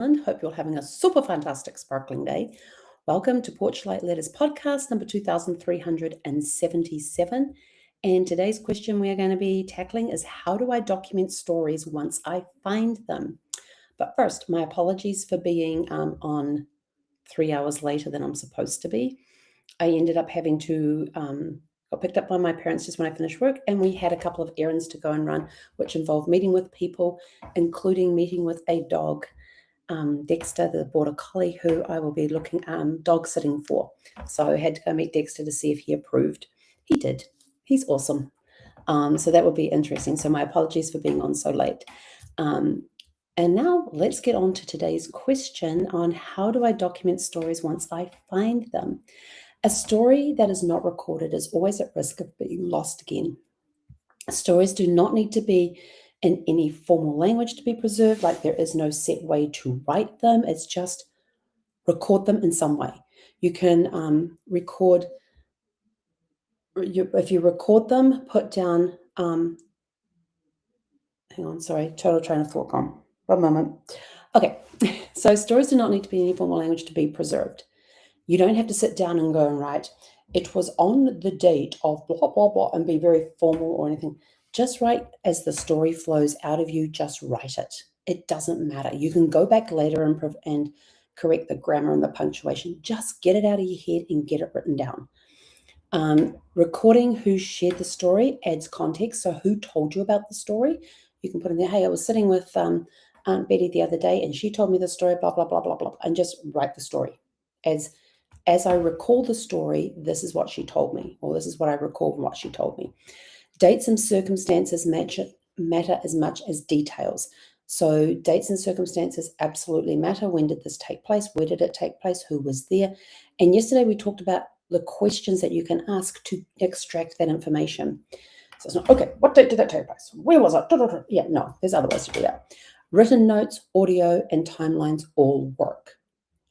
Hope you're having a super fantastic sparkling day. Welcome to Porchlight Letters podcast number 2377. And today's question we are going to be tackling is, how do I document stories once I find them? But first, my apologies for being on 3 hours later than I'm supposed to be. I ended up having to got picked up by my parents just when I finished work, and we had a couple of errands to go and run, which involved meeting with people, including meeting with a dog. Dexter, the border collie, who I will be looking dog sitting for. So I had to go meet Dexter to see if he approved. He did. He's awesome. So that would be interesting. So my apologies for being on so late. And now let's get on to today's question on how do I document stories once I find them? A story that is not recorded is always at risk of being lost again. Stories do not need to be in any formal language to be preserved, like there is no set way to write them. It's just record them in some way. You can if you record them, put down, hang on, sorry, total train of thought gone. 1 moment. Okay, so stories do not need to be in any formal language to be preserved. You don't have to sit down and go and write, it was on the date of blah, blah, blah, and be very formal or anything. Just write as the story flows out of you, just write it. It doesn't matter. You can go back later and correct the grammar and the punctuation. Just get it out of your head and get it written down. Recording who shared the story adds context. So who told you about the story? You can put in there, hey, I was sitting with Aunt Betty the other day and she told me the story, blah, blah, blah, blah, blah, and just write the story. As I recall the story, this is what she told me, or this is what I recall from what she told me. Dates and circumstances matter as much as details. So dates and circumstances absolutely matter. When did this take place? Where did it take place? Who was there? And yesterday we talked about the questions that you can ask to extract that information. So it's not, okay, what date did that take place? Where was it? Yeah, no, there's other ways to do that. Written notes, audio, and timelines all work.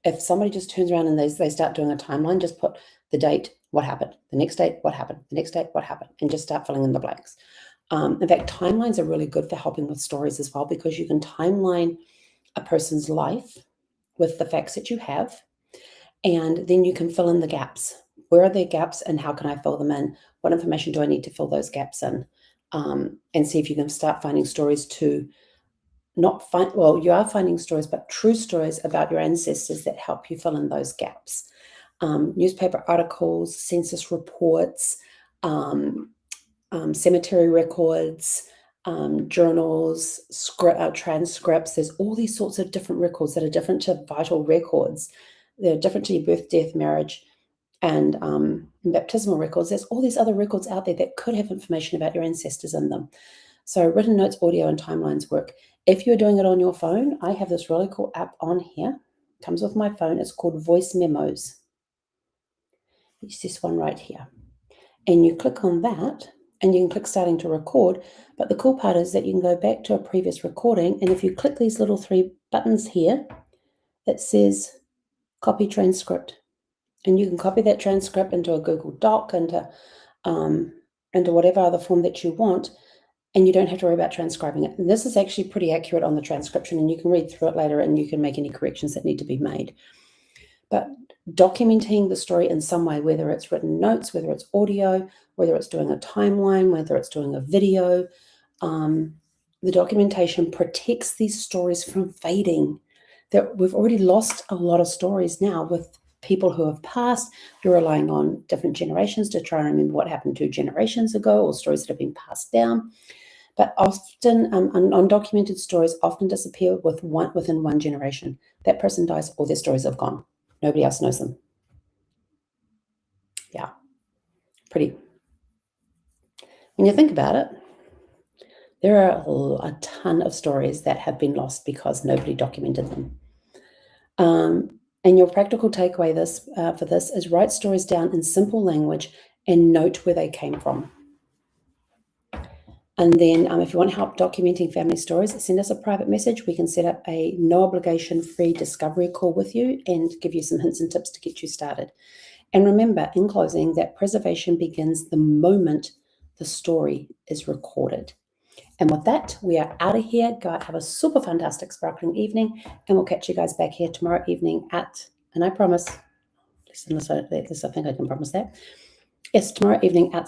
If somebody just turns around and they start doing a timeline, just put the date, what happened, the next date, what happened, the next date, what happened, and just start filling in the blanks. In fact, timelines are really good for helping with stories as well, because you can timeline a person's life with the facts that you have, and then you can fill in the gaps. Where are their gaps and how can I fill them in? What information do I need to fill those gaps in? And see if you can start finding stories to you are finding stories, but true stories about your ancestors that help you fill in those gaps. Newspaper articles, census reports, cemetery records, journals, transcripts. There's all these sorts of different records that are different to vital records. They're different to your birth, death, marriage, and baptismal records. There's all these other records out there that could have information about your ancestors in them. So written notes, audio, and timelines work. If you're doing it on your phone, I have this really cool app on here. It comes with my phone. It's called Voice Memos. It's this one right here. And you click on that, and you can click starting to record. But the cool part is that you can go back to a previous recording, and if you click these little 3 buttons here, it says copy transcript. And you can copy that transcript into a Google Doc, into whatever other form that you want, and you don't have to worry about transcribing it. And this is actually pretty accurate on the transcription, and you can read through it later and you can make any corrections that need to be made. But documenting the story in some way, whether it's written notes, whether it's audio, whether it's doing a timeline, whether it's doing a video, the documentation protects these stories from fading. We've already lost a lot of stories now with people who have passed. You're relying on different generations to try and remember what happened 2 generations ago, or stories that have been passed down. But often, undocumented stories often disappear within one generation. That person dies, all their stories have gone. Nobody else knows them. Yeah, pretty. When you think about it, there are a ton of stories that have been lost because nobody documented them. And your practical takeaway for this is write stories down in simple language and note where they came from. And then if you want help documenting family stories, send us a private message. We can set up a no obligation free discovery call with you and give you some hints and tips to get you started. And remember, in closing, that preservation begins the moment the story is recorded. And with that, we are out of here. Go out, have a super fantastic sparkling evening, and we'll catch you guys back here tomorrow evening and I promise, at least I think I can promise that. Yes, tomorrow evening at